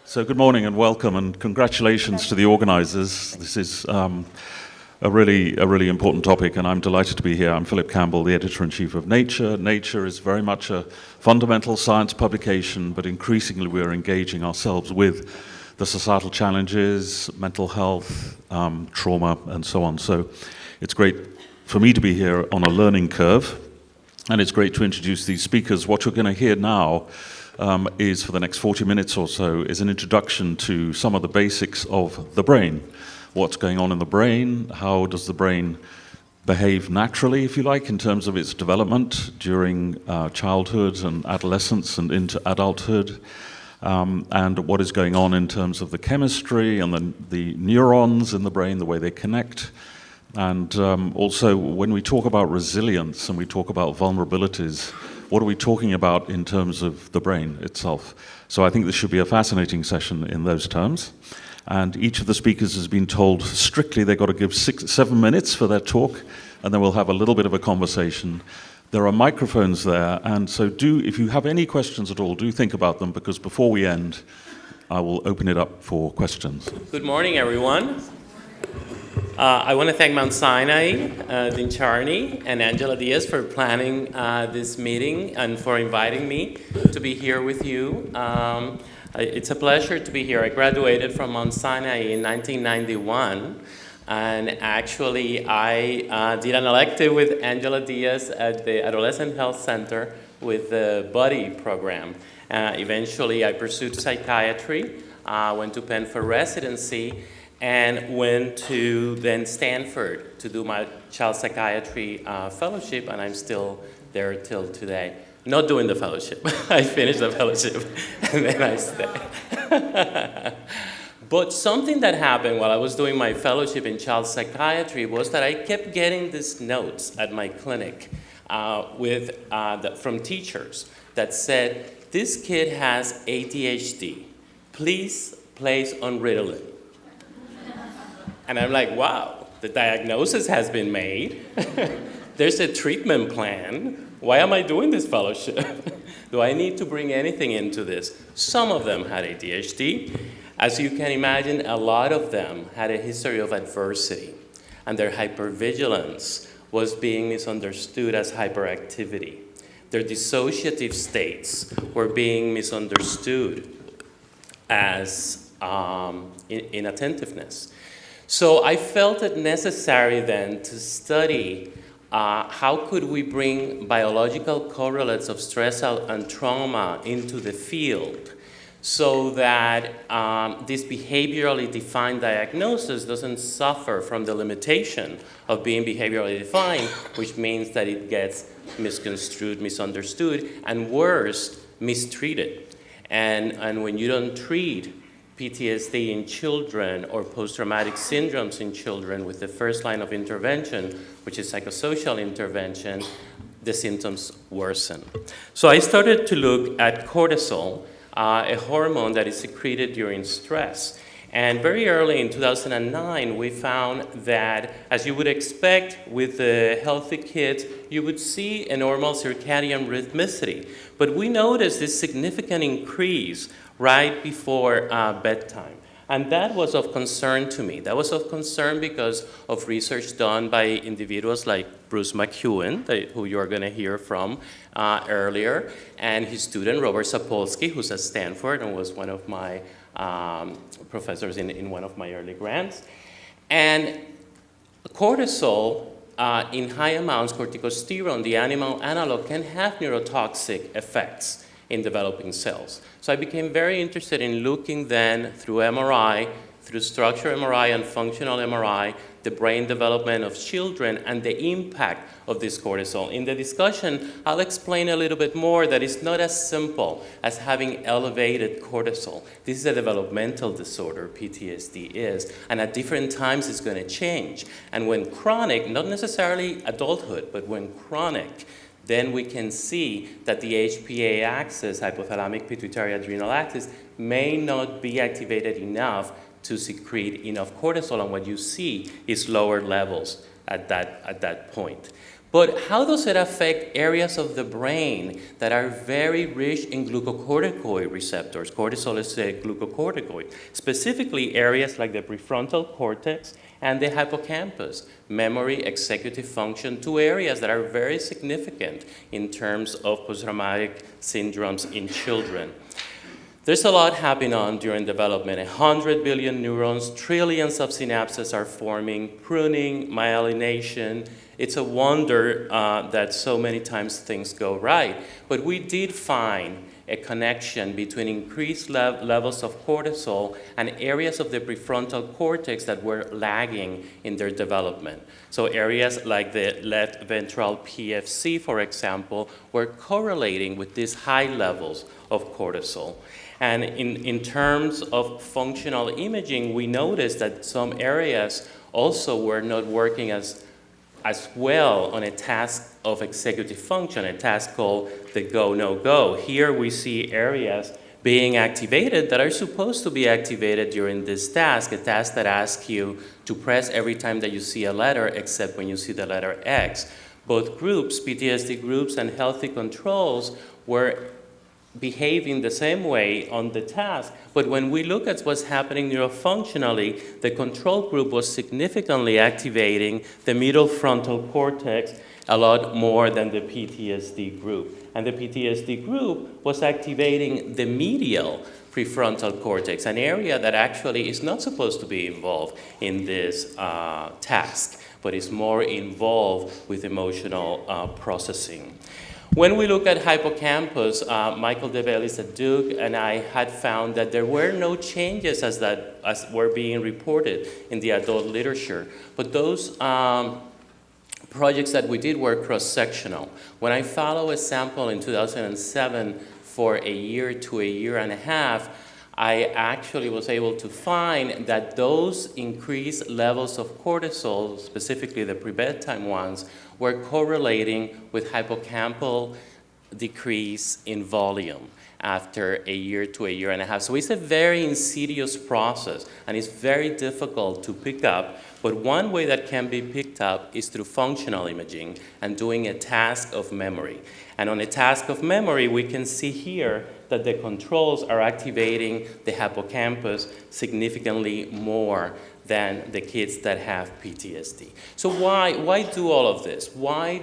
So good morning and welcome, and congratulations to the organizers. This is a really important topic, and I'm delighted to be here. I'm Philip Campbell, the editor-in-chief of Nature. Nature is very much a fundamental science publication, but increasingly we're engaging ourselves with the societal challenges, mental health, trauma, and so on. So it's great for me to be here on a learning curve, and it's great to introduce these speakers. What you're going to hear now is, for the next 40 minutes or so, is an introduction to some of the basics of the brain. What's going on in the brain, how does the brain behave naturally, if you like, in terms of its development during childhood and adolescence and into adulthood, and what is going on in terms of the chemistry and the neurons in the brain, the way they connect. And also, when we talk about resilience and we talk about vulnerabilities, what are we talking about in terms of the brain itself? So I think this should be a fascinating session in those terms. And each of the speakers has been told strictly they've got to give 7 minutes for their talk, and then we'll have a little bit of a conversation. There are microphones there, and so if you have any questions at all, do think about them, because before we end, I will open it up for questions. Good morning, everyone. I want to thank Mount Sinai, Dean Charney, and Angela Diaz for planning this meeting and for inviting me to be here with you. It's a pleasure to be here. I graduated from Mount Sinai in 1991, and actually I did an elective with Angela Diaz at the Adolescent Health Center with the Buddy program. Eventually I pursued psychiatry, went to Penn for residency, and went to then Stanford to do my child psychiatry fellowship, and I'm still there till today. Not doing the fellowship. I finished the fellowship, and then I stayed. But something that happened while I was doing my fellowship in child psychiatry was that I kept getting these notes at my clinic from teachers that said, "This kid has ADHD. Please place on Ritalin." And I'm like, wow, the diagnosis has been made. There's a treatment plan. Why am I doing this fellowship? Do I need to bring anything into this? Some of them had ADHD. As you can imagine, a lot of them had a history of adversity, and their hypervigilance was being misunderstood as hyperactivity. Their dissociative states were being misunderstood as inattentiveness. So I felt it necessary then to study how could we bring biological correlates of stress and trauma into the field so that this behaviorally defined diagnosis doesn't suffer from the limitation of being behaviorally defined, which means that it gets misconstrued, misunderstood, and worse, mistreated. And when you don't treat PTSD in children or post-traumatic syndromes in children with the first line of intervention, which is psychosocial intervention, the symptoms worsen. So I started to look at cortisol, a hormone that is secreted during stress. And very early in 2009, we found that, as you would expect with the healthy kids, you would see a normal circadian rhythmicity. But we noticed this significant increase right before bedtime. And that was of concern to me. That was of concern because of research done by individuals like Bruce McEwen, who you're going to hear from earlier, and his student Robert Sapolsky, who's at Stanford and was one of my professors in one of my early grants. And cortisol, in high amounts, corticosterone, the animal analog, can have neurotoxic effects in developing cells. So I became very interested in looking then through MRI, through structural MRI and functional MRI, the brain development of children and the impact of this cortisol. In the discussion, I'll explain a little bit more that it's not as simple as having elevated cortisol. This is a developmental disorder, PTSD is, and at different times it's going to change. And when chronic, not necessarily adulthood, but when chronic, then we can see that the HPA axis, hypothalamic pituitary adrenal axis, may not be activated enough to secrete enough cortisol, and what you see is lower levels at that point. But how does it affect areas of the brain that are very rich in glucocorticoid receptors? Cortisol is a glucocorticoid. Specifically, areas like the prefrontal cortex and the hippocampus, memory, executive function, two areas that are very significant in terms of post-traumatic syndromes in children. There's a lot happening on during development. 100 billion neurons, trillions of synapses are forming, pruning, myelination. It's a wonder that so many times things go right. But we did find a connection between increased levels of cortisol and areas of the prefrontal cortex that were lagging in their development. So areas like the left ventral PFC, for example, were correlating with these high levels of cortisol. And in terms of functional imaging, we noticed that some areas also were not working as well on a task of executive function, a task called the go, no, go. Here we see areas being activated that are supposed to be activated during this task, a task that asks you to press every time that you see a letter except when you see the letter X. Both groups, PTSD groups and healthy controls, were behaving the same way on the task, but when we look at what's happening neurofunctionally, the control group was significantly activating the middle frontal cortex a lot more than the PTSD group. And the PTSD group was activating the medial prefrontal cortex, an area that actually is not supposed to be involved in this task, but is more involved with emotional processing. When we look at hippocampus, Michael DeBellis at Duke and I had found that there were no changes as were being reported in the adult literature. But those projects that we did were cross-sectional. When I follow a sample in 2007 for a year to a year and a half, I actually was able to find that those increased levels of cortisol, specifically the pre-bedtime ones, were correlating with hippocampal decrease in volume after a year to a year and a half. So it's a very insidious process, and it's very difficult to pick up. But one way that can be picked up is through functional imaging and doing a task of memory. And on a task of memory, we can see here that the controls are activating the hippocampus significantly more than the kids that have PTSD. So why do all of this? Why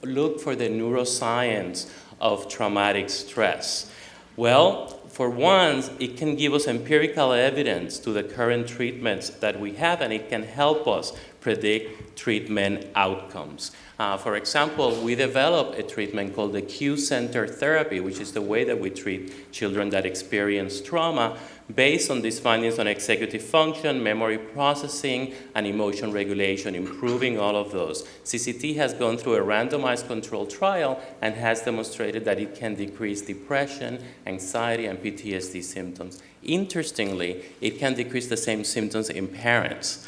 look for the neuroscience of traumatic stress? Well, for one, it can give us empirical evidence to the current treatments that we have, and it can help us predict treatment outcomes. For example, we developed a treatment called the Q-center therapy, which is the way that we treat children that experience trauma, based on these findings on executive function, memory processing, and emotion regulation, improving all of those. CCT has gone through a randomized controlled trial and has demonstrated that it can decrease depression, anxiety, and PTSD symptoms. Interestingly, it can decrease the same symptoms in parents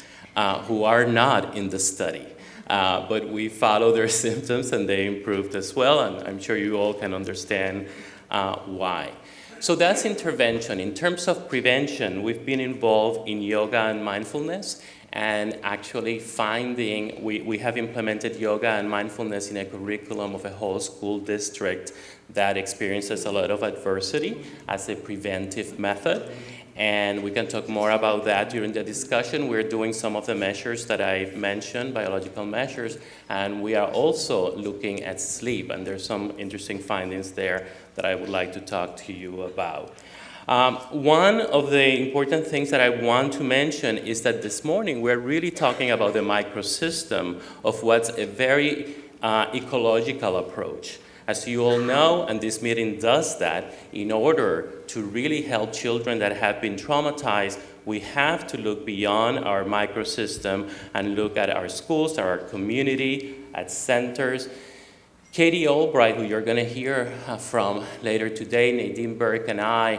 who are not in the study. But we follow their symptoms and they improved as well, and I'm sure you all can understand why. So that's intervention. In terms of prevention, we've been involved in yoga and mindfulness, and actually finding, we have implemented yoga and mindfulness in a curriculum of a whole school district that experiences a lot of adversity as a preventive method. And we can talk more about that during the discussion. We're doing some of the measures that I've mentioned, biological measures, and we are also looking at sleep, and there's some interesting findings there that I would like to talk to you about. One of the important things that I want to mention is that this morning we're really talking about the microsystem of what's a very ecological approach. As you all know, and this meeting does that, in order to really help children that have been traumatized, we have to look beyond our microsystem and look at our schools, our community, at centers. Katie Albright, who you're going to hear from later today, Nadine Burke and I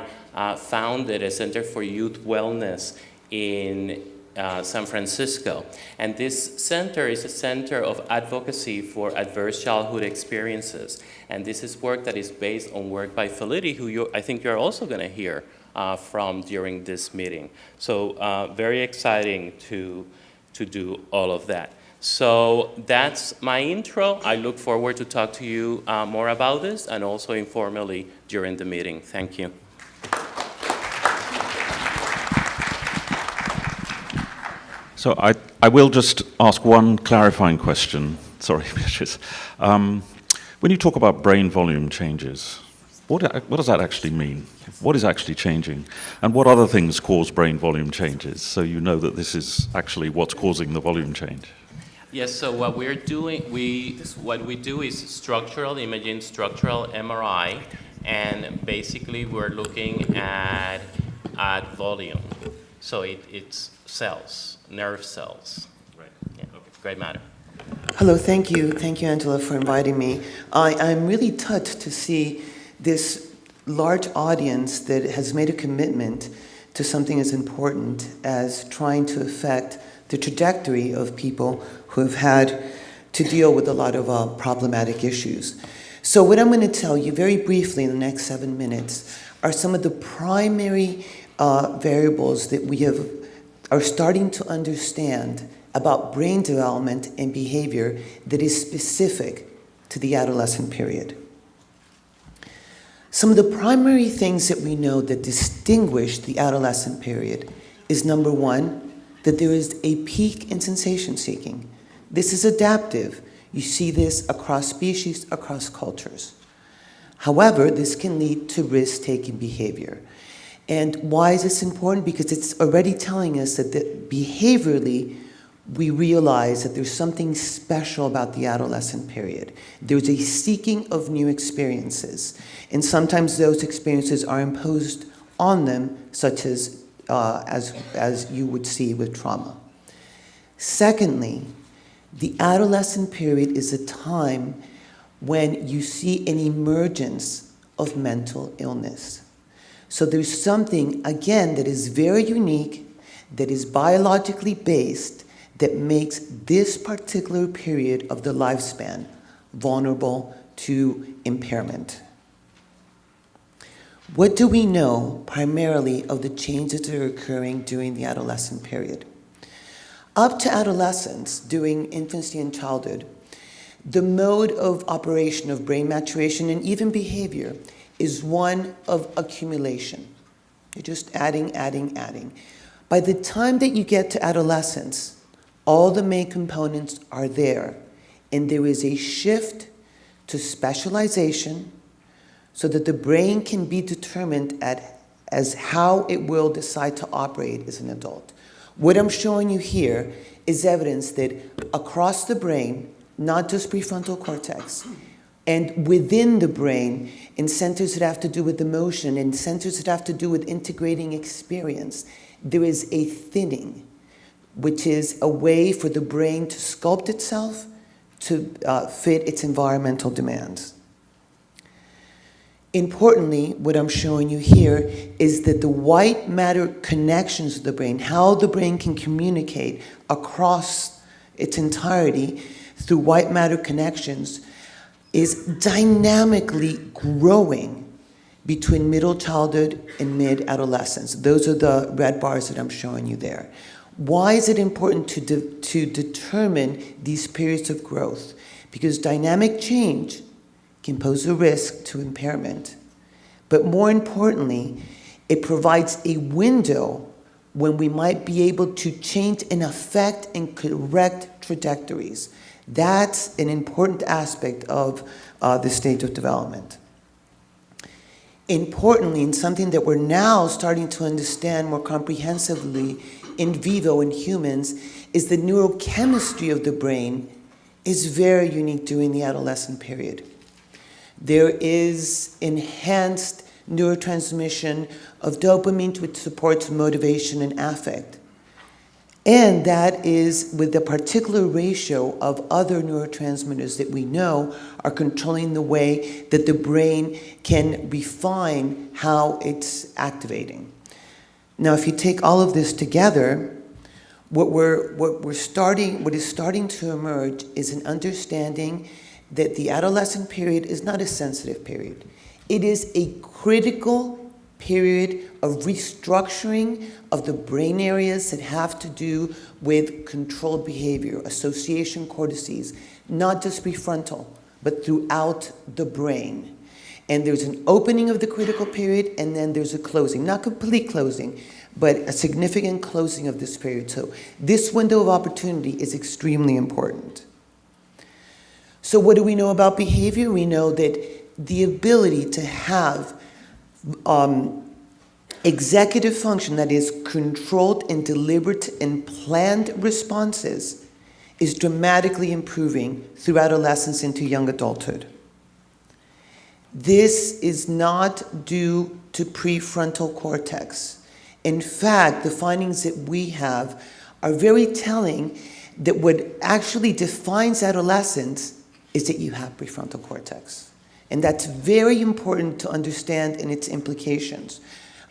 founded a Center for Youth Wellness in San Francisco. And this center is a center of advocacy for adverse childhood experiences. And this is work that is based on work by Felitti, who I think you're also going to hear from during this meeting. So very exciting to do all of that. So that's my intro. I look forward to talk to you more about this and also informally during the meeting. Thank you. So I will just ask one clarifying question. Sorry, Beatrice. When you talk about brain volume changes, what does that actually mean? What is actually changing? And what other things cause brain volume changes? So you know that this is actually what's causing the volume change. Yes, so what we're doing, what we do is structural imaging, structural MRI, and basically we're looking at volume. So it's cells, nerve cells. Right. Yeah, great matter. Hello, thank you. Thank you, Angela, for inviting me. I'm really touched to see this large audience that has made a commitment to something as important as trying to affect the trajectory of people who have had to deal with a lot of problematic issues. So what I'm going to tell you very briefly in the next 7 minutes are some of the primary variables that we are starting to understand about brain development and behavior that is specific to the adolescent period. Some of the primary things that we know that distinguish the adolescent period is, number one, that there is a peak in sensation seeking. This is adaptive. You see this across species, across cultures. However, this can lead to risk-taking behavior. And why is this important? Because it's already telling us that behaviorally, we realize that there's something special about the adolescent period. There's a seeking of new experiences. And sometimes those experiences are imposed on them, such as you would see with trauma. Secondly, the adolescent period is a time when you see an emergence of mental illness. So there's something, again, that is very unique, that is biologically based, that makes this particular period of the lifespan vulnerable to impairment. What do we know primarily of the changes that are occurring during the adolescent period? Up to adolescence, during infancy and childhood, the mode of operation of brain maturation and even behavior is one of accumulation. You're just adding. By the time that you get to adolescence, all the main components are there, and there is a shift to specialization so that the brain can be determined as how it will decide to operate as an adult. What I'm showing you here is evidence that across the brain, not just prefrontal cortex, and within the brain, in centers that have to do with emotion, and centers that have to do with integrating experience, there is a thinning, which is a way for the brain to sculpt itself to fit its environmental demands. Importantly, what I'm showing you here is that the white matter connections of the brain, how the brain can communicate across its entirety through white matter connections, is dynamically growing between middle childhood and mid-adolescence. Those are the red bars that I'm showing you there. Why is it important to determine these periods of growth? Because dynamic change can pose a risk to impairment. But more importantly, it provides a window when we might be able to change and affect and correct trajectories. That's an important aspect of the stage of development. Importantly, and something that we're now starting to understand more comprehensively in vivo in humans, is the neurochemistry of the brain is very unique during the adolescent period. There is enhanced neurotransmission of dopamine, which supports motivation and affect. And that is with the particular ratio of other neurotransmitters that we know are controlling the way that the brain can refine how it's activating. Now, if you take all of this together, what is starting to emerge is an understanding that the adolescent period is not a sensitive period. It is a critical period of restructuring of the brain areas that have to do with controlled behavior, association cortices, not just prefrontal, but throughout the brain. And there's an opening of the critical period, and then there's a closing. Not complete closing, but a significant closing of this period. So this window of opportunity is extremely important. So what do we know about behavior? We know that the ability to have executive function, that is controlled and deliberate and planned responses, is dramatically improving through adolescence into young adulthood. This is not due to prefrontal cortex. In fact, the findings that we have are very telling that what actually defines adolescence is that you have prefrontal cortex. And that's very important to understand in its implications.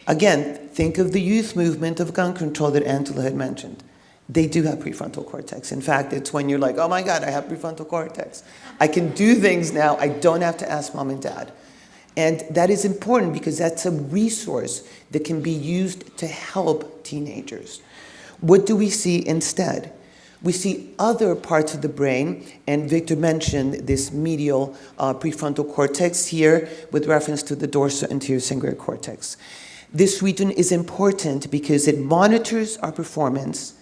Again, think of the youth movement of gun control that Angela had mentioned. They do have prefrontal cortex. In fact, it's when you're like, oh my God, I have prefrontal cortex. I can do things now. I don't have to ask mom and dad. And that is important because that's a resource that can be used to help teenagers. What do we see instead? We see other parts of the brain, and Victor mentioned this medial prefrontal cortex here with reference to the dorsal anterior cingulate cortex. This region is important because it monitors our performance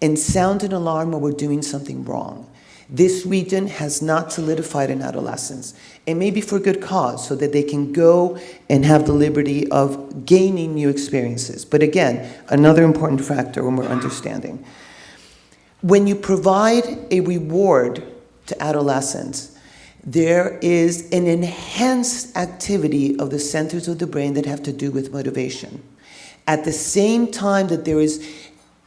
and sounds an alarm when we're doing something wrong. This region has not solidified in adolescence, and maybe for good cause, so that they can go and have the liberty of gaining new experiences. But again, another important factor when we're understanding. When you provide a reward to adolescents, there is an enhanced activity of the centers of the brain that have to do with motivation. At the same time that there is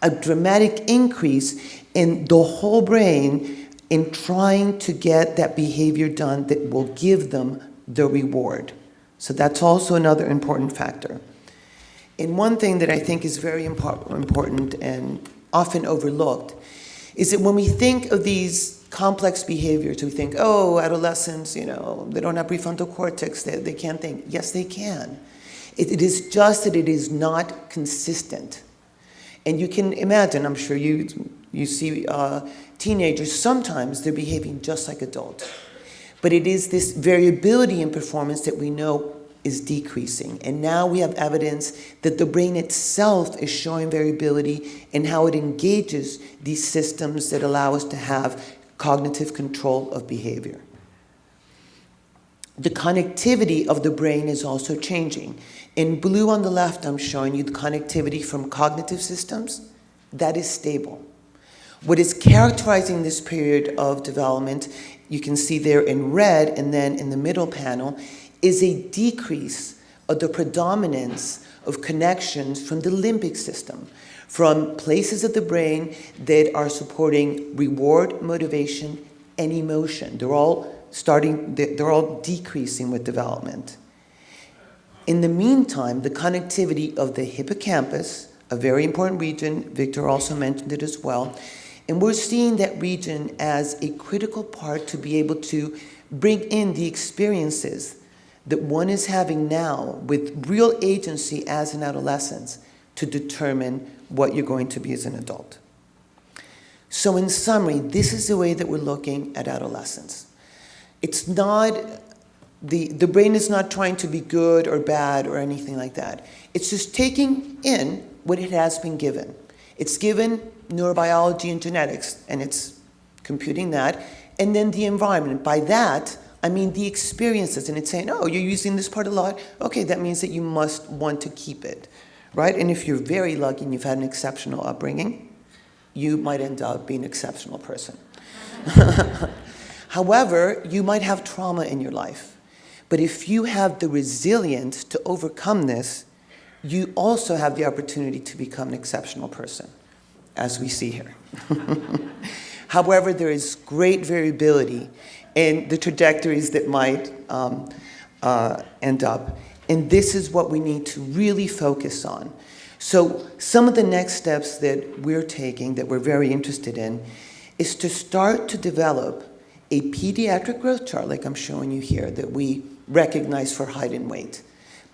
a dramatic increase in the whole brain in trying to get that behavior done that will give them the reward. So that's also another important factor. And one thing that I think is very important and often overlooked is that when we think of these complex behaviors, we think, oh, adolescents, they don't have prefrontal cortex, they can't think. Yes, they can. It is just that it is not consistent. And you can imagine, I'm sure you see teenagers, sometimes they're behaving just like adults. But it is this variability in performance that we know is decreasing. And now we have evidence that the brain itself is showing variability in how it engages these systems that allow us to have cognitive control of behavior. The connectivity of the brain is also changing. In blue on the left, I'm showing you the connectivity from cognitive systems. That is stable. What is characterizing this period of development, you can see there in red, and then in the middle panel, is a decrease of the predominance of connections from the limbic system, from places of the brain that are supporting reward, motivation, and emotion. They're all decreasing with development. In the meantime, the connectivity of the hippocampus, a very important region, Victor also mentioned it as well, and we're seeing that region as a critical part to be able to bring in the experiences that one is having now with real agency as an adolescent to determine what you're going to be as an adult. So in summary, this is the way that we're looking at adolescence. It's not, the brain is not trying to be good or bad or anything like that. It's just taking in what it has been given. It's given neurobiology and genetics, and it's computing that, and then the environment. By that, I mean the experiences, and it's saying, oh, you're using this part a lot? Okay, that means that you must want to keep it, right? And if you're very lucky and you've had an exceptional upbringing, you might end up being an exceptional person. However, you might have trauma in your life. But if you have the resilience to overcome this, you also have the opportunity to become an exceptional person, as we see here. However, there is great variability in the trajectories that might end up. And this is what we need to really focus on. So some of the next steps that we're taking, that we're very interested in, is to start to develop a pediatric growth chart, like I'm showing you here, that we recognize for height and weight.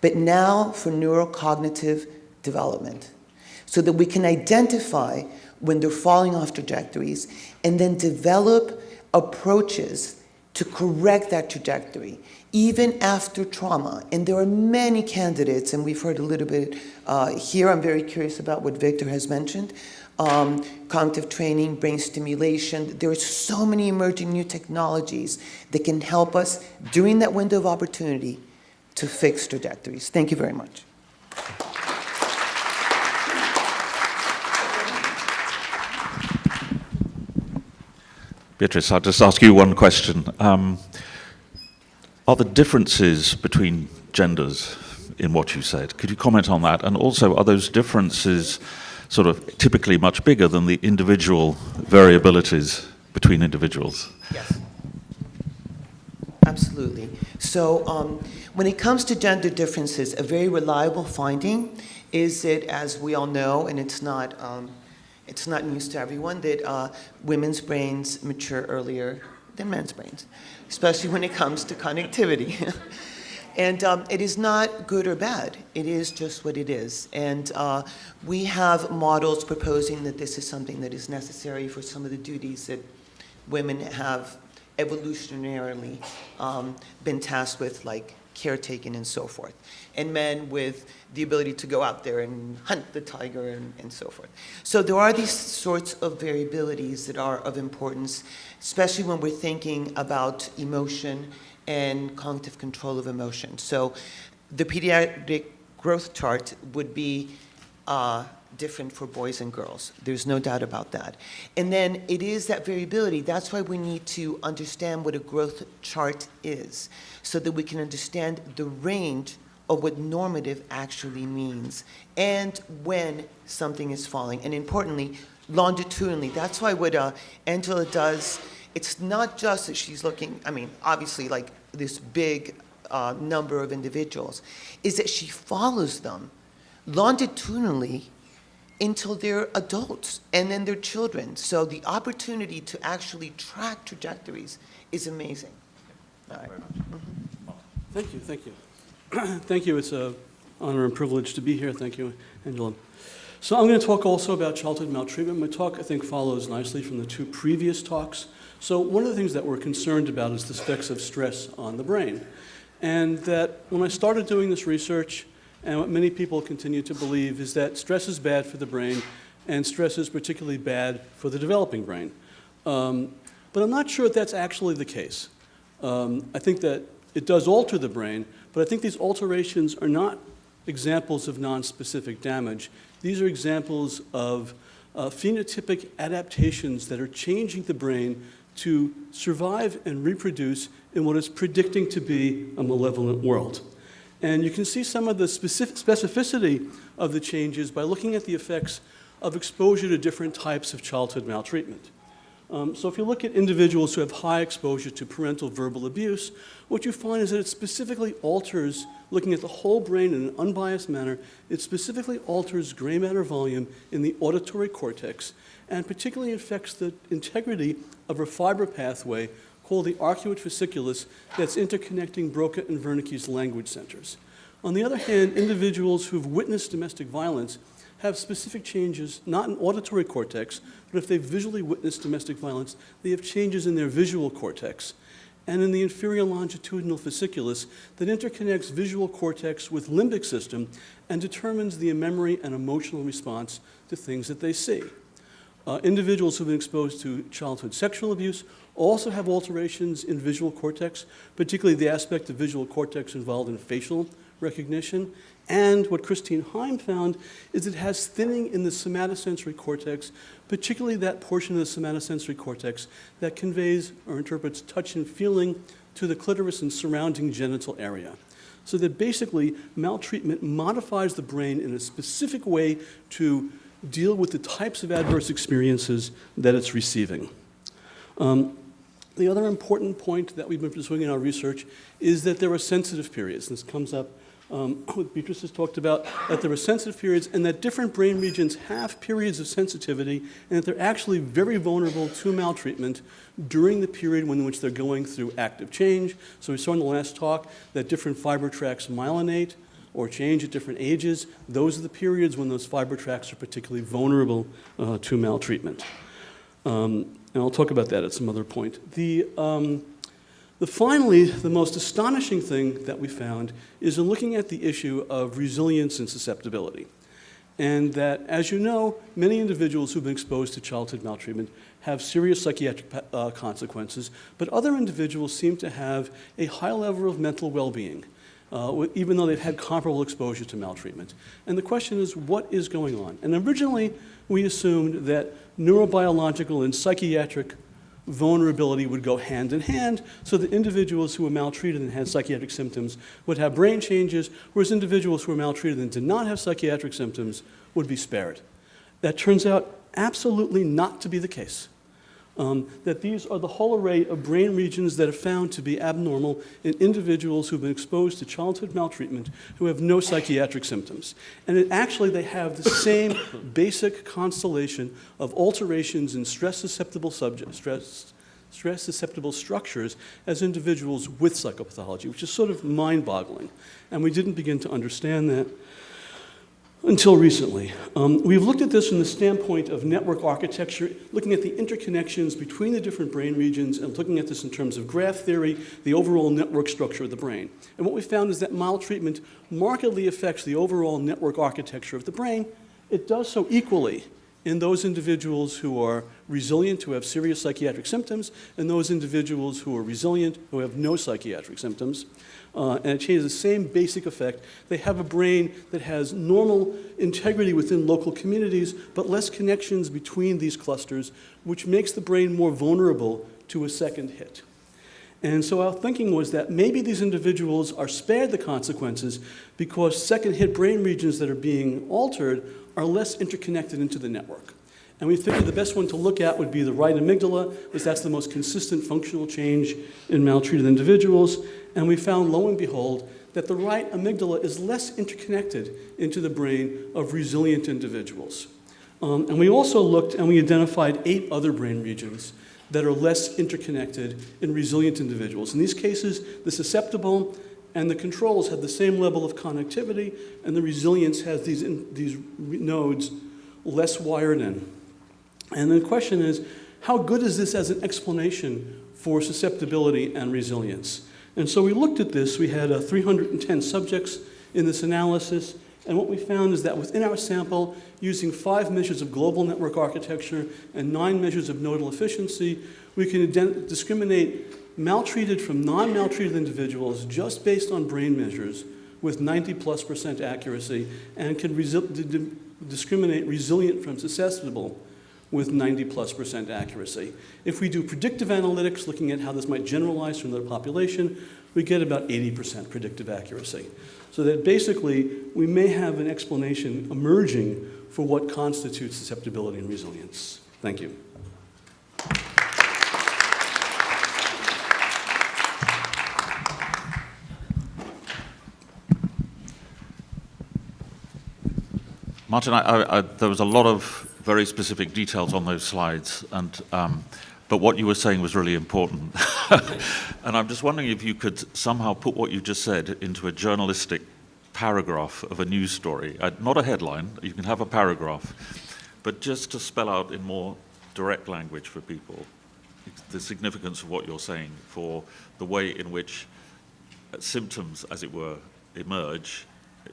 but now for neurocognitive development, so that we can identify when they're falling off trajectories and then develop approaches to correct that trajectory, even after trauma. And there are many candidates, and we've heard a little bit here. I'm very curious about what Victor has mentioned. Cognitive training, brain stimulation. There are so many emerging new technologies that can help us during that window of opportunity to fix trajectories. Thank you very much. Beatrice, I'll just ask you one question. Are there differences between genders in what you said? Could you comment on that? And also, are those differences sort of typically much bigger than the individual variabilities between individuals? Yes. Absolutely. So when it comes to gender differences, a very reliable finding is that, as we all know, and it's not news to everyone, that women's brains mature earlier than men's brains, especially when it comes to connectivity. And it is not good or bad. It is just what it is. And we have models proposing that this is something that is necessary for some of the duties that women have evolutionarily been tasked with, like caretaking and so forth, and men with the ability to go out there and hunt the tiger and so forth. So there are these sorts of variabilities that are of importance, especially when we're thinking about emotion and cognitive control of emotion. So the pediatric growth chart would be different for boys and girls. There's no doubt about that. And then it is that variability. That's why we need to understand what a growth chart is, so that we can understand the range of what normative actually means and when something is falling. And importantly, longitudinally. That's why what Angela does, it's not just that she's looking, I mean, obviously like this big number of individuals, is that she follows them longitudinally until they're adults and then they're children. So the opportunity to actually track trajectories is amazing. All right. Thank you, thank you. Thank you, it's an honor and privilege to be here. Thank you, Angela. So I'm going to talk also about childhood maltreatment. My talk, I think, follows nicely from the two previous talks. So one of the things that we're concerned about is the effects of stress on the brain. And that when I started doing this research, and what many people continue to believe, is that stress is bad for the brain, and stress is particularly bad for the developing brain. But I'm not sure that that's actually the case. I think that it does alter the brain, but I think these alterations are not examples of non-specific damage. These are examples of phenotypic adaptations that are changing the brain to survive and reproduce in what is predicting to be a malevolent world. And you can see some of the specificity of the changes by looking at the effects of exposure to different types of childhood maltreatment. So if you look at individuals who have high exposure to parental verbal abuse, what you find is that it specifically alters, looking at the whole brain in an unbiased manner, it specifically alters gray matter volume in the auditory cortex, and particularly affects the integrity of a fiber pathway called the arcuate fasciculus that's interconnecting Broca and Wernicke's language centers. On the other hand, individuals who've witnessed domestic violence have specific changes, not in auditory cortex, but if they've visually witnessed domestic violence, they have changes in their visual cortex and in the inferior longitudinal fasciculus that interconnects visual cortex with limbic system and determines the memory and emotional response to things that they see. Individuals who've been exposed to childhood sexual abuse also have alterations in visual cortex, particularly the aspect of visual cortex involved in facial recognition. And what Christine Heim found is it has thinning in the somatosensory cortex, particularly that portion of the somatosensory cortex that conveys or interprets touch and feeling to the clitoris and surrounding genital area. So that basically maltreatment modifies the brain in a specific way to deal with the types of adverse experiences that it's receiving. The other important point that we've been pursuing in our research is that there are sensitive periods. This comes up, what Beatrice has talked about, that there are sensitive periods and that different brain regions have periods of sensitivity and that they're actually very vulnerable to maltreatment during the period in which they're going through active change. So we saw in the last talk that different fiber tracts myelinate. or change at different ages, those are the periods when those fiber tracts are particularly vulnerable to maltreatment. And I'll talk about that at some other point. Finally, the most astonishing thing that we found is in looking at the issue of resilience and susceptibility. And that, as you know, many individuals who've been exposed to childhood maltreatment have serious psychiatric consequences, but other individuals seem to have a high level of mental well-being, even though they've had comparable exposure to maltreatment. And the question is, what is going on? And originally, we assumed that neurobiological and psychiatric vulnerability would go hand in hand, so that individuals who were maltreated and had psychiatric symptoms would have brain changes, whereas individuals who were maltreated and did not have psychiatric symptoms would be spared. That turns out absolutely not to be the case. That these are the whole array of brain regions that are found to be abnormal in individuals who've been exposed to childhood maltreatment who have no psychiatric symptoms. And they have the same basic constellation of alterations in stress-susceptible structures as individuals with psychopathology, which is sort of mind-boggling. And we didn't begin to understand that until recently. We've looked at this from the standpoint of network architecture, looking at the interconnections between the different brain regions and looking at this in terms of graph theory, the overall network structure of the brain. And what we found is that maltreatment markedly affects the overall network architecture of the brain. It does so equally in those individuals who are resilient, who have serious psychiatric symptoms, and those individuals who are resilient, who have no psychiatric symptoms. And it changes the same basic effect. They have a brain that has normal integrity within local communities, but less connections between these clusters, which makes the brain more vulnerable to a second hit. And so our thinking was that maybe these individuals are spared the consequences because second hit brain regions that are being altered are less interconnected into the network. And we figured the best one to look at would be the right amygdala, because that's the most consistent functional change in maltreated individuals. And we found, lo and behold, that the right amygdala is less interconnected into the brain of resilient individuals. And we also looked and we identified 8 other brain regions that are less interconnected in resilient individuals. In these cases, the susceptible and the controls have the same level of connectivity, and the resilience has these nodes less wired in. And the question is, how good is this as an explanation for susceptibility and resilience? And so we looked at this. We had 310 subjects in this analysis, and what we found is that within our sample, using 5 measures of global network architecture and 9 measures of nodal efficiency, we can discriminate maltreated from non-maltreated individuals just based on brain measures with 90+% accuracy, and can discriminate resilient from susceptible with 90+% accuracy. If we do predictive analytics, looking at how this might generalize from the population, we get about 80% predictive accuracy. So that basically, we may have an explanation emerging for what constitutes susceptibility and resilience. Thank you. Martin, there was a lot of very specific details on those slides, but what you were saying was really important. And I'm just wondering if you could somehow put what you just said into a journalistic paragraph of a news story. Not a headline, you can have a paragraph, but just to spell out in more direct language for people the significance of what you're saying for the way in which symptoms, as it were, emerge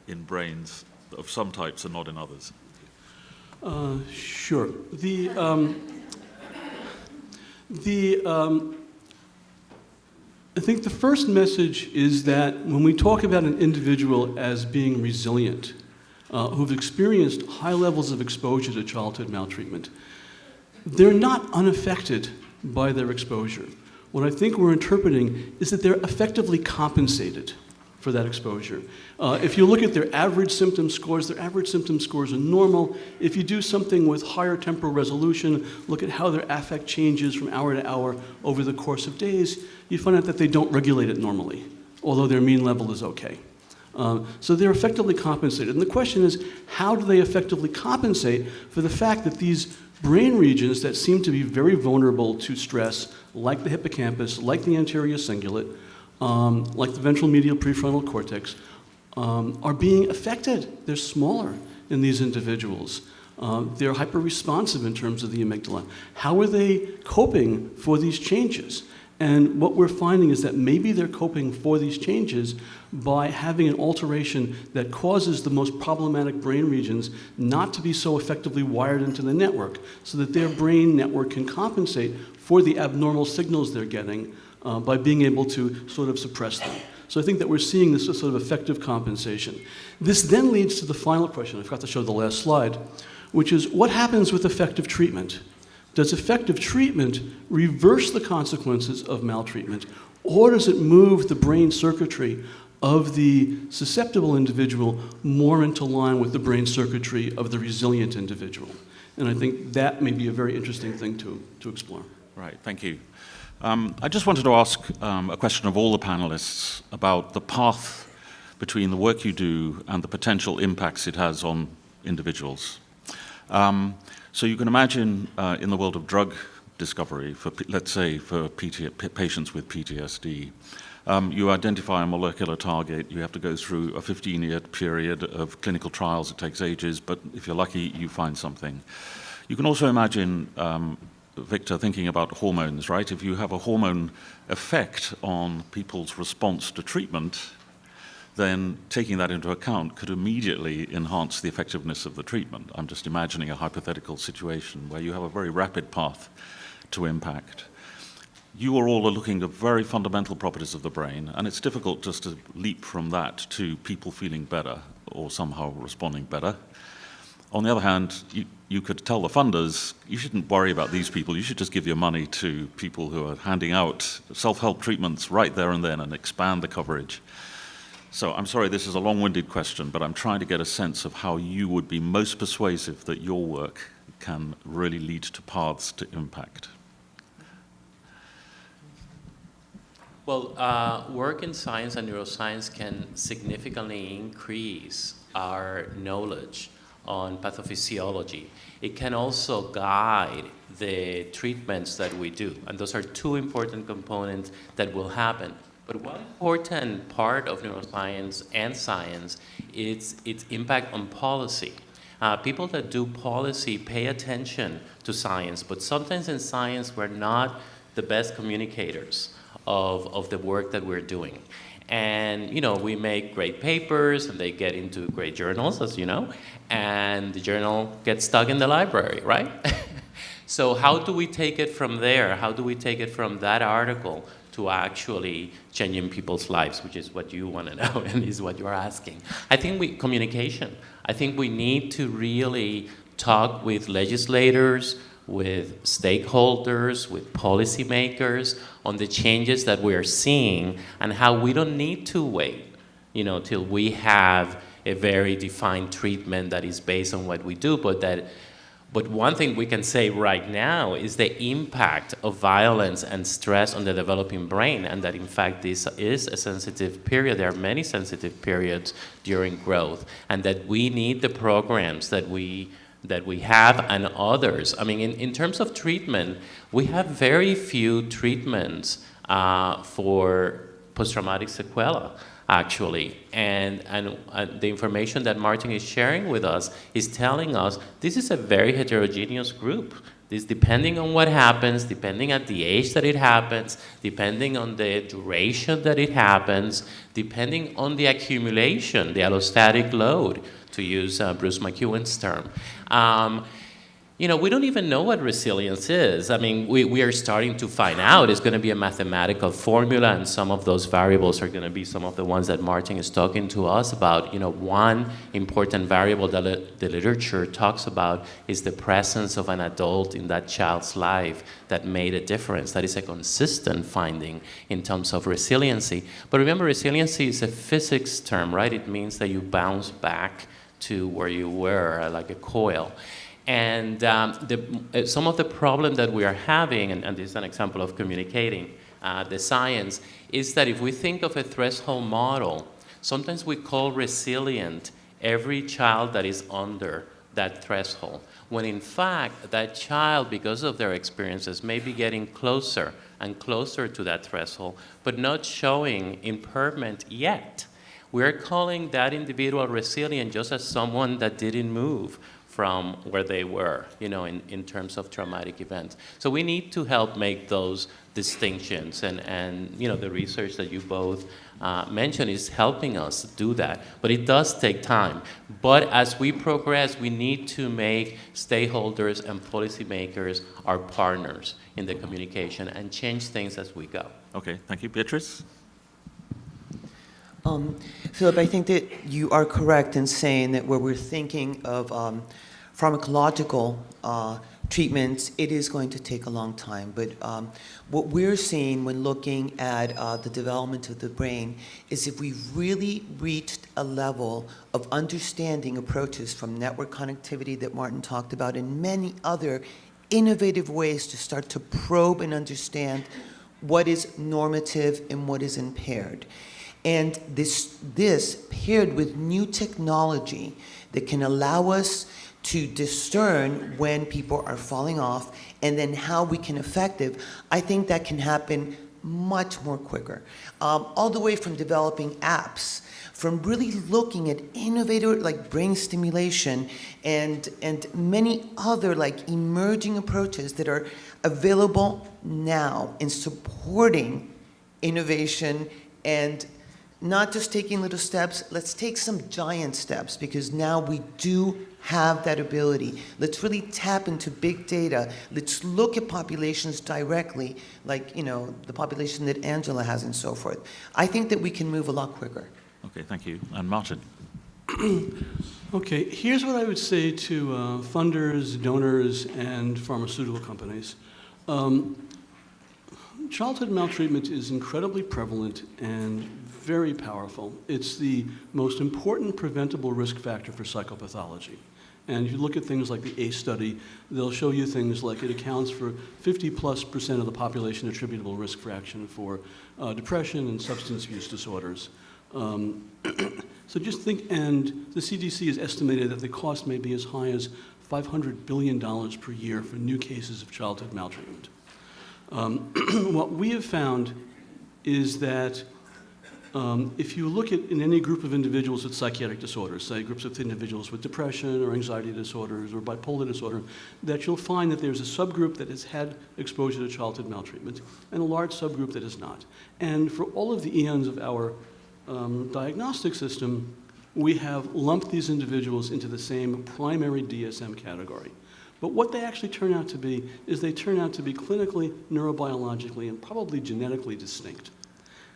in brains of some types and not in others. Sure. I think the first message is that when we talk about an individual as being resilient, who've experienced high levels of exposure to childhood maltreatment, they're not unaffected by their exposure. What I think we're interpreting is that they're effectively compensated for that exposure. If you look at their average symptom scores are normal. If you do something with higher temporal resolution, look at how their affect changes from hour to hour over the course of days, you find out that they don't regulate it normally, although their mean level is okay. So they're effectively compensated. And the question is, how do they effectively compensate for the fact that these brain regions that seem to be very vulnerable to stress, like the hippocampus, like the anterior cingulate, like the ventral medial prefrontal cortex, are being affected. They're smaller in these individuals. They're hyper-responsive in terms of the amygdala. How are they coping for these changes? And what we're finding is that maybe they're coping for these changes by having an alteration that causes the most problematic brain regions not to be so effectively wired into the network, so that their brain network can compensate for the abnormal signals they're getting by being able to sort of suppress them. So I think that we're seeing this sort of effective compensation. This then leads to the final question. I forgot to show the last slide, which is what happens with effective treatment? Does effective treatment reverse the consequences of maltreatment, or does it move the brain circuitry of the susceptible individual more into line with the brain circuitry of the resilient individual? And I think that may be a very interesting thing to explore. Right, thank you. I just wanted to ask a question of all the panelists about the path between the work you do and the potential impacts it has on individuals. So you can imagine in the world of drug discovery, let's say for patients with PTSD, you identify a molecular target, you have to go through a 15-year period of clinical trials, it takes ages, but if you're lucky, you find something. You can also imagine, Victor, thinking about hormones, right? If you have a hormone effect on people's response to treatment, then taking that into account could immediately enhance the effectiveness of the treatment. I'm just imagining a hypothetical situation where you have a very rapid path to impact. You are all looking at very fundamental properties of the brain, and it's difficult just to leap from that to people feeling better or somehow responding better. On the other hand, you could tell the funders, you shouldn't worry about these people, you should just give your money to people who are handing out self-help treatments right there and then and expand the coverage. So I'm sorry this is a long-winded question, but I'm trying to get a sense of how you would be most persuasive that your work can really lead to paths to impact. Well, work in science and neuroscience can significantly increase our knowledge on pathophysiology. It can also guide the treatments that we do, and those are two important components that will happen. But one important part of neuroscience and science is its impact on policy. People that do policy pay attention to science, but sometimes in science we're not the best communicators of the work that we're doing. And, you know, we make great papers and they get into great journals, as you know, and the journal gets stuck in the library, right? So how do we take it from there? How do we take it from that article to actually changing people's lives, which is what you want to know and is what you're asking? I think communication. I think we need to really talk with legislators, with stakeholders, with policymakers on the changes that we're seeing and how we don't need to wait, you know, till we have a very defined treatment that is based on what we do, but one thing we can say right now is the impact of violence and stress on the developing brain, and that in fact this is a sensitive period. There are many sensitive periods during growth, and that we need the programs that we have and others. I mean, in terms of treatment, we have very few treatments for post-traumatic sequela, actually. And the information that Martin is sharing with us is telling us this is a very heterogeneous group. This, depending on what happens, depending at the age that it happens, depending on the duration that it happens, depending on the accumulation, the allostatic load, to use Bruce McEwen's term. You know, we don't even know what resilience is. I mean, we are starting to find out. It's going to be a mathematical formula, and some of those variables are going to be some of the ones that Martin is talking to us about. You know, one important variable that the literature talks about is the presence of an adult in that child's life that made a difference. That is a consistent finding in terms of resiliency. But remember, resiliency is a physics term, right? It means that you bounce back to where you were, like a coil. And some of the problem that we are having, and this is an example of communicating the science, is that if we think of a threshold model, sometimes we call resilient every child that is under that threshold, when in fact that child, because of their experiences, may be getting closer and closer to that threshold, but not showing impairment yet. we're calling that individual resilient just as someone that didn't move from where they were, in terms of traumatic events. So we need to help make those distinctions, and the research that you both mentioned is helping us do that. But it does take time. But as we progress, we need to make stakeholders and policymakers our partners in the communication and change things as we go. Okay, thank you. Beatrice? Philip, I think that you are correct in saying that where we're thinking of pharmacological treatments, it is going to take a long time. But what we're seeing when looking at the development of the brain is if we've really reached a level of understanding approaches from network connectivity that Martin talked about and many other innovative ways to start to probe and understand what is normative and what is impaired. And this paired with new technology that can allow us to discern when people are falling off and then how we can I think that can happen much more quicker. All the way from developing apps, from really looking at innovative like brain stimulation and many other like emerging approaches that are available now in supporting innovation and not just taking little steps, let's take some giant steps because now we do have that ability. Let's really tap into big data. Let's look at populations directly, like, the population that Angela has and so forth. I think that we can move a lot quicker. Okay, thank you. And Martin? Okay, here's what I would say to funders, donors, and pharmaceutical companies. Childhood maltreatment is incredibly prevalent and very powerful. It's the most important preventable risk factor for psychopathology. And if you look at things like the ACE study, they'll show you things like it accounts for 50+% of the population attributable risk fraction for depression and substance use disorders. So just think, and the CDC has estimated that the cost may be as high as $500 billion per year for new cases of childhood maltreatment. What we have found is that if you look at in any group of individuals with psychiatric disorders, say groups of individuals with depression or anxiety disorders or bipolar disorder, that you'll find that there's a subgroup that has had exposure to childhood maltreatment and a large subgroup that has not. And for all of the eons of our diagnostic system, we have lumped these individuals into the same primary DSM category. But what they actually turn out to be is they turn out to be clinically, neurobiologically, and probably genetically distinct.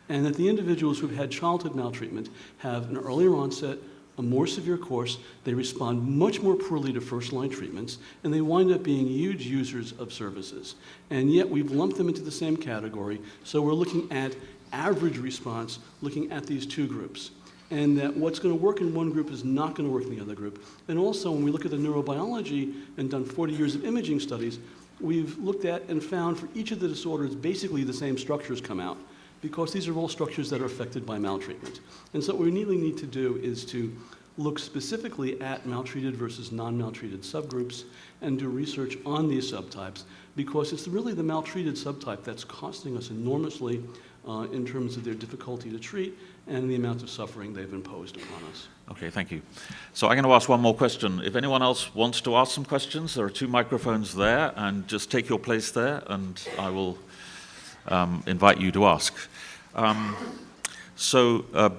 And that the individuals who've had childhood maltreatment have an earlier onset, a more severe course, they respond much more poorly to first-line treatments, and they wind up being huge users of services. And yet we've lumped them into the same category, so we're looking at average response, looking at these two groups. And that what's going to work in one group is not going to work in the other group. And also, when we look at the neurobiology and done 40 years of imaging studies, we've looked at and found for each of the disorders, basically the same structures come out, because these are all structures that are affected by maltreatment. And so what we really need to do is to look specifically at maltreated versus non-maltreated subgroups and do research on these subtypes, because it's really the maltreated subtype that's costing us enormously in terms of their difficulty to treat and the amount of suffering they've imposed upon us. Okay, thank you. So I'm going to ask one more question. If anyone else wants to ask some questions, there are 2 microphones there, and just take your place there, and I will invite you to ask.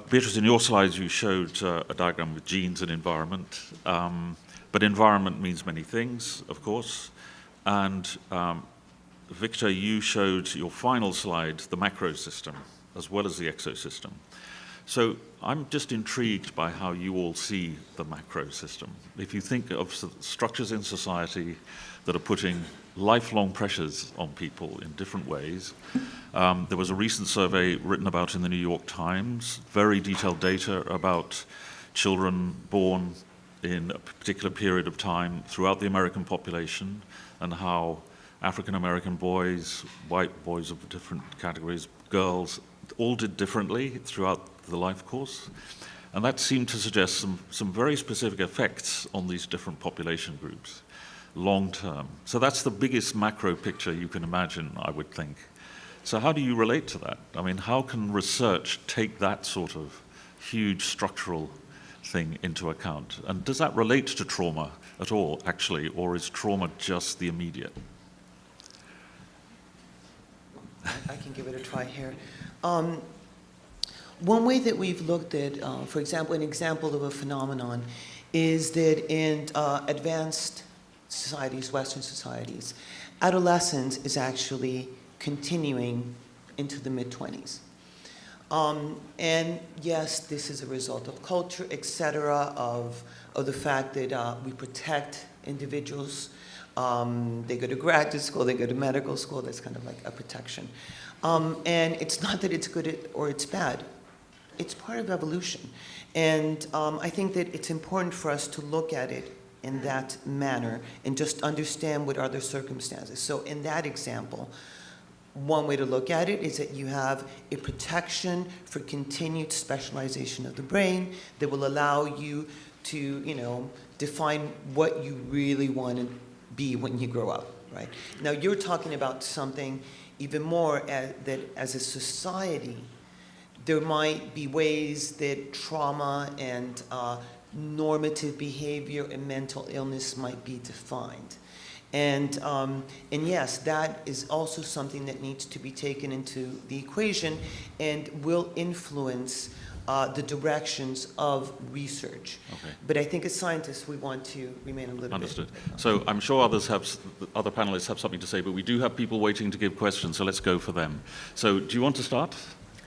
Beatrice, in your slides you showed a diagram with genes and environment, but environment means many things, of course, and Victor, you showed your final slide, the macro system, as well as the exosystem. So I'm just intrigued by how you all see the macro system. If you think of structures in society that are putting lifelong pressures on people in different ways, there was a recent survey written about in the New York Times, very detailed data about children born in a particular period of time throughout the American population and how African American boys, white boys of different categories, girls, all did differently throughout the life course. And that seemed to suggest some very specific effects on these different population groups, long term. So that's the biggest macro picture you can imagine, I would think. So how do you relate to that? I mean, how can research take that sort of huge structural thing into account. And does that relate to trauma at all, actually, or is trauma just the immediate? I can give it a try here. One way that we've looked at, for example, an example of a phenomenon is that in advanced societies, Western societies, adolescence is actually continuing into the mid-20s. And yes, this is a result of culture, et cetera, of the fact that we protect individuals. They go to graduate school, they go to medical school, that's kind of like a protection. And it's not that it's good or it's bad. It's part of evolution. And I think that it's important for us to look at it in that manner and just understand what are the circumstances. So in that example, one way to look at it is that you have a protection for continued specialization of the brain that will allow you to, define what you really want to be when you grow up, right? Now you're talking about something even more that as a society, there might be ways that trauma and normative behavior and mental illness might be defined. And yes, that is also something that needs to be taken into the equation and will influence the directions of research. Okay. But I think as scientists, we want to remain a little Understood. bit. So I'm sure other panelists have something to say, but we do have people waiting to give questions, so let's go for them. So do you want to start?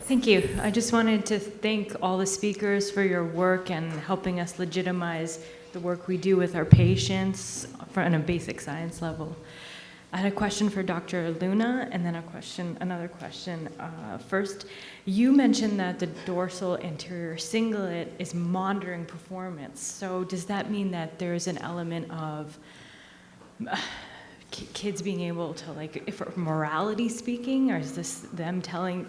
Thank you. I just wanted to thank all the speakers for your work and helping us legitimize the work we do with our patients on a basic science level. I had a question for Dr. Luna, and then another question. First, you mentioned that the dorsal anterior cingulate is monitoring performance. So does that mean that there's an element of kids being able to, for morality speaking, or is this them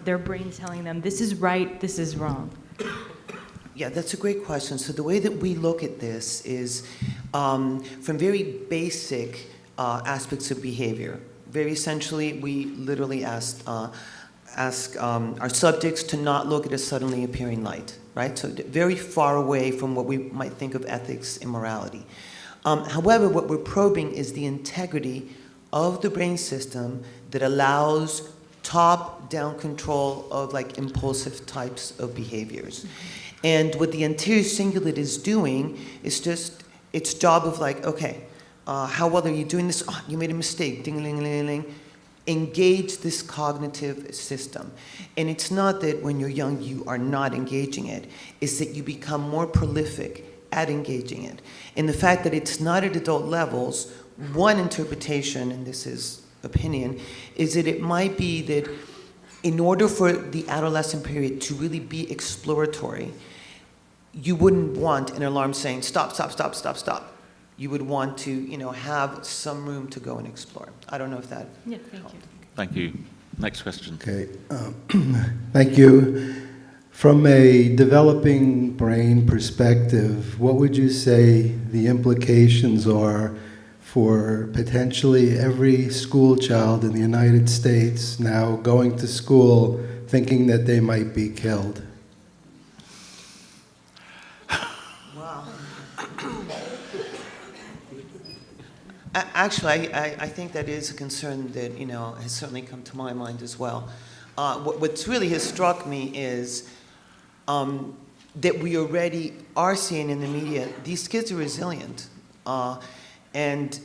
their brains telling them this is right, this is wrong? Yeah, that's a great question. So the way that we look at this is from very basic aspects of behavior. Very essentially, we literally ask our subjects to not look at a suddenly appearing light, right? So very far away from what we might think of ethics and morality. However, what we're probing is the integrity of the brain system that allows top-down control of impulsive types of behaviors. And what the anterior cingulate is doing is just its job of okay, how well are you doing this? Oh, you made a mistake, ding-a-ling-a-ling-a-ling. Engage this cognitive system. And it's not that when you're young you are not engaging it, it's that you become more prolific at engaging it. And the fact that it's not at adult levels, one interpretation, and this is opinion, is that it might be that in order for the adolescent period to really be exploratory, you wouldn't want an alarm saying, stop, stop, stop, stop, stop. You would want to, have some room to go and explore. I don't know if that Yeah, thank you. Thank you. Next question. Okay, thank you. From a developing brain perspective, what would you say the implications are for potentially every school child in the United States now going to school thinking that they might be killed? Wow. Actually, I think that is a concern that, has certainly come to my mind as well. What's really has struck me is that we already are seeing in the media, these kids are resilient. And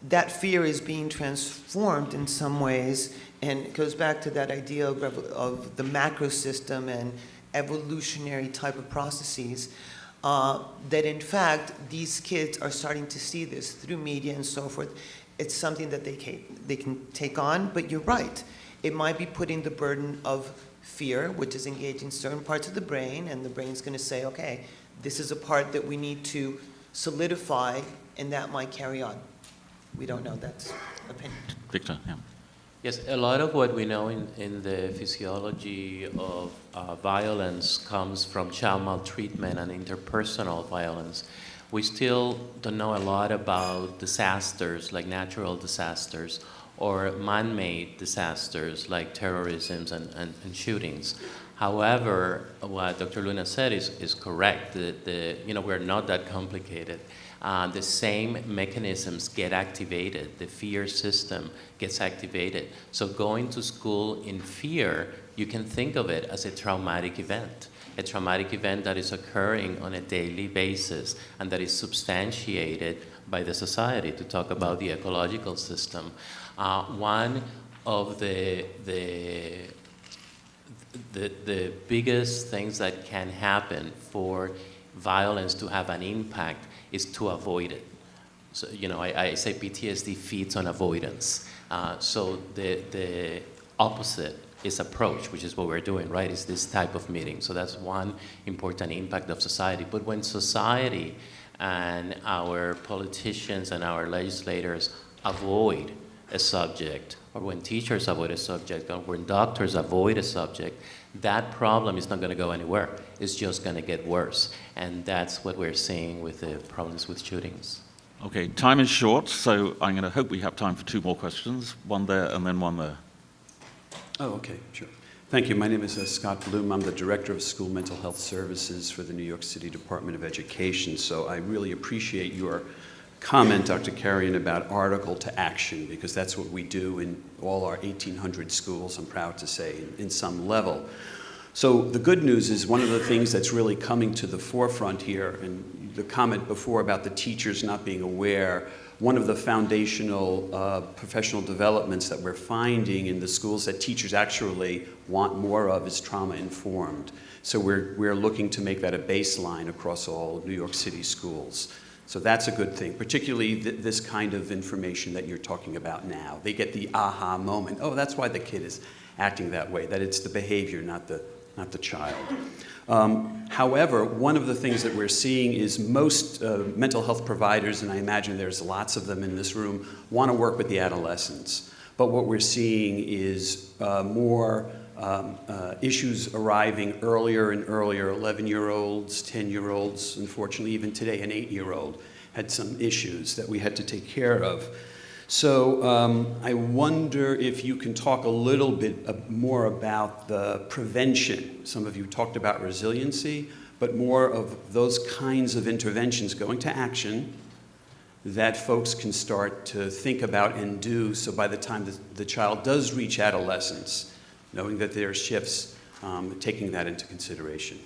that fear is being transformed in some ways, and it goes back to that idea of the macro system and evolutionary type of processes, that in fact, these kids are starting to see this through media and so forth. It's something that they can take on, but you're right. It might be putting the burden of fear, which is engaging certain parts of the brain, and the brain's going to say, okay, this is a part that we need to solidify, and that might carry on. We don't know. That's opinion. Victor, yeah. Yes, a lot of what we know in the physiology of violence comes from child maltreatment and interpersonal violence. We still don't know a lot about disasters, like natural disasters, or man-made disasters, like terrorism and shootings. However, what Dr. Luna said is correct. We're not that complicated. The same mechanisms get activated. The fear system gets activated. So going to school in fear, you can think of it as a traumatic event that is occurring on a daily basis and that is substantiated by the society, to talk about the ecological system. One of the biggest things that can happen for violence to have an impact is to avoid it. So, I say PTSD feeds on avoidance. So the opposite is approach, which is what we're doing, right? Is this type of meeting. So that's one important impact of society. But when society and our politicians and our legislators avoid a subject, or when teachers avoid a subject, or when doctors avoid a subject, that problem is not going to go anywhere. It's just going to get worse. And that's what we're seeing with the problems with shootings. Okay, time is short, so I'm going to hope we have time for 2 more questions. One there and then one there. Oh, okay, sure. Thank you. My name is Scott Bloom. I'm the Director of School Mental Health Services for the New York City Department of Education. So I really appreciate your comment, Dr. Carrion, about article to action, because that's what we do in all our 1,800 schools, I'm proud to say, in some level. So the good news is one of the things that's really coming to the forefront here, and the comment before about the teachers not being aware, one of the foundational professional developments that we're finding in the schools that teachers actually want more of is trauma-informed. So we're looking to make that a baseline across all New York City schools. So that's a good thing, particularly this kind of information that you're talking about now. They get the aha moment. Oh, that's why the kid is acting that way, that it's the behavior, not the child. However, one of the things that we're seeing is most mental health providers, and I imagine there's lots of them in this room, want to work with the adolescents. But what we're seeing is more issues arriving earlier and earlier. 11-year-olds, 10-year-olds, unfortunately, even today, an 8-year-old had some issues that we had to take care of. So I wonder if you can talk a little bit more about the prevention. Some of you talked about resiliency, but more of those kinds of interventions going to action that folks can start to think about and do, so by the time the child does reach adolescence, knowing that there are shifts, taking that into consideration.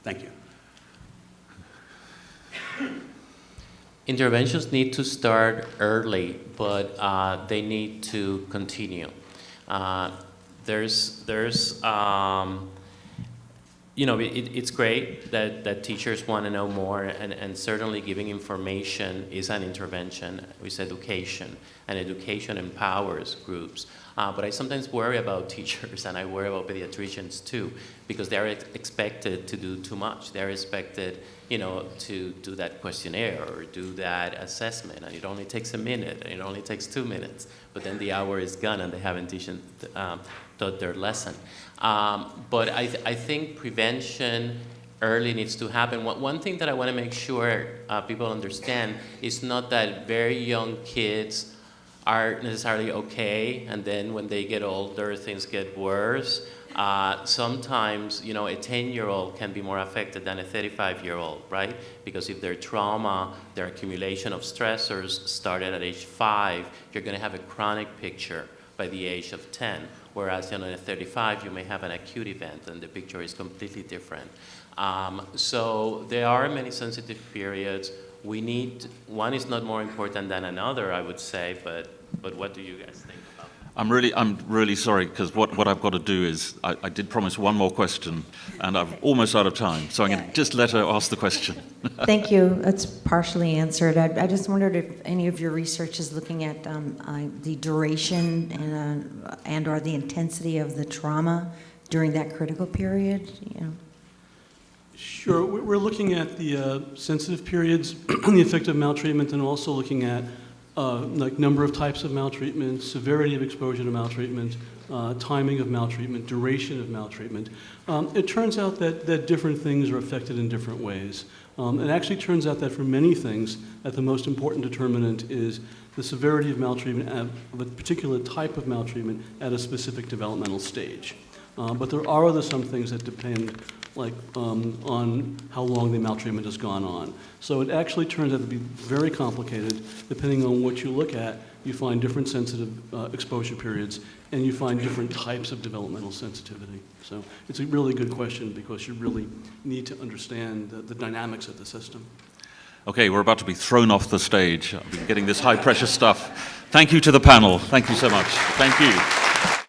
Thank you. Interventions need to start early, but they need to continue. It's great that teachers want to know more, and certainly giving information is an intervention. It's education, and education empowers groups. But I sometimes worry about teachers, and I worry about pediatricians too, because they're expected to do too much. They're expected, to do that questionnaire or do that assessment, and it only takes a minute, and it only takes 2 minutes, but then the hour is gone and they haven't taught their lesson. But I think prevention early needs to happen. One thing that I want to make sure people understand is not that very young kids are necessarily okay, and then when they get older, things get worse. Sometimes, a 10-year-old can be more affected than a 35-year-old, right? Because if their trauma, their accumulation of stressors started at age 5, you're going to have a chronic picture by the age of 10. Whereas, at 35, you may have an acute event, and the picture is completely different. So there are many sensitive periods. One is not more important than another, I would say, but what do you guys think about that? I'm really sorry, because what I've got to do is, I did promise one more question, and I'm almost out of time, so I'm going to just let her ask the question. Thank you. That's partially answered. I just wondered if any of your research is looking at the duration and or the intensity of the trauma during that critical period. Sure. We're looking at the sensitive periods, the effect of maltreatment, and also looking at number of types of maltreatment, severity of exposure to maltreatment, timing of maltreatment, duration of maltreatment. It turns out that different things are affected in different ways. It actually turns out that for many things, that the most important determinant is the severity of maltreatment of a particular type of maltreatment at a specific developmental stage. But there are some things that depend, like on how long the maltreatment has gone on. So it actually turns out to be very complicated. Depending on what you look at, you find different sensitive exposure periods, and you find different types of developmental sensitivity. So it's a really good question because you really need to understand the dynamics of the system. Okay, we're about to be thrown off the stage. I've been getting this high-pressure stuff. Thank you to the panel. Thank you so much. Thank you.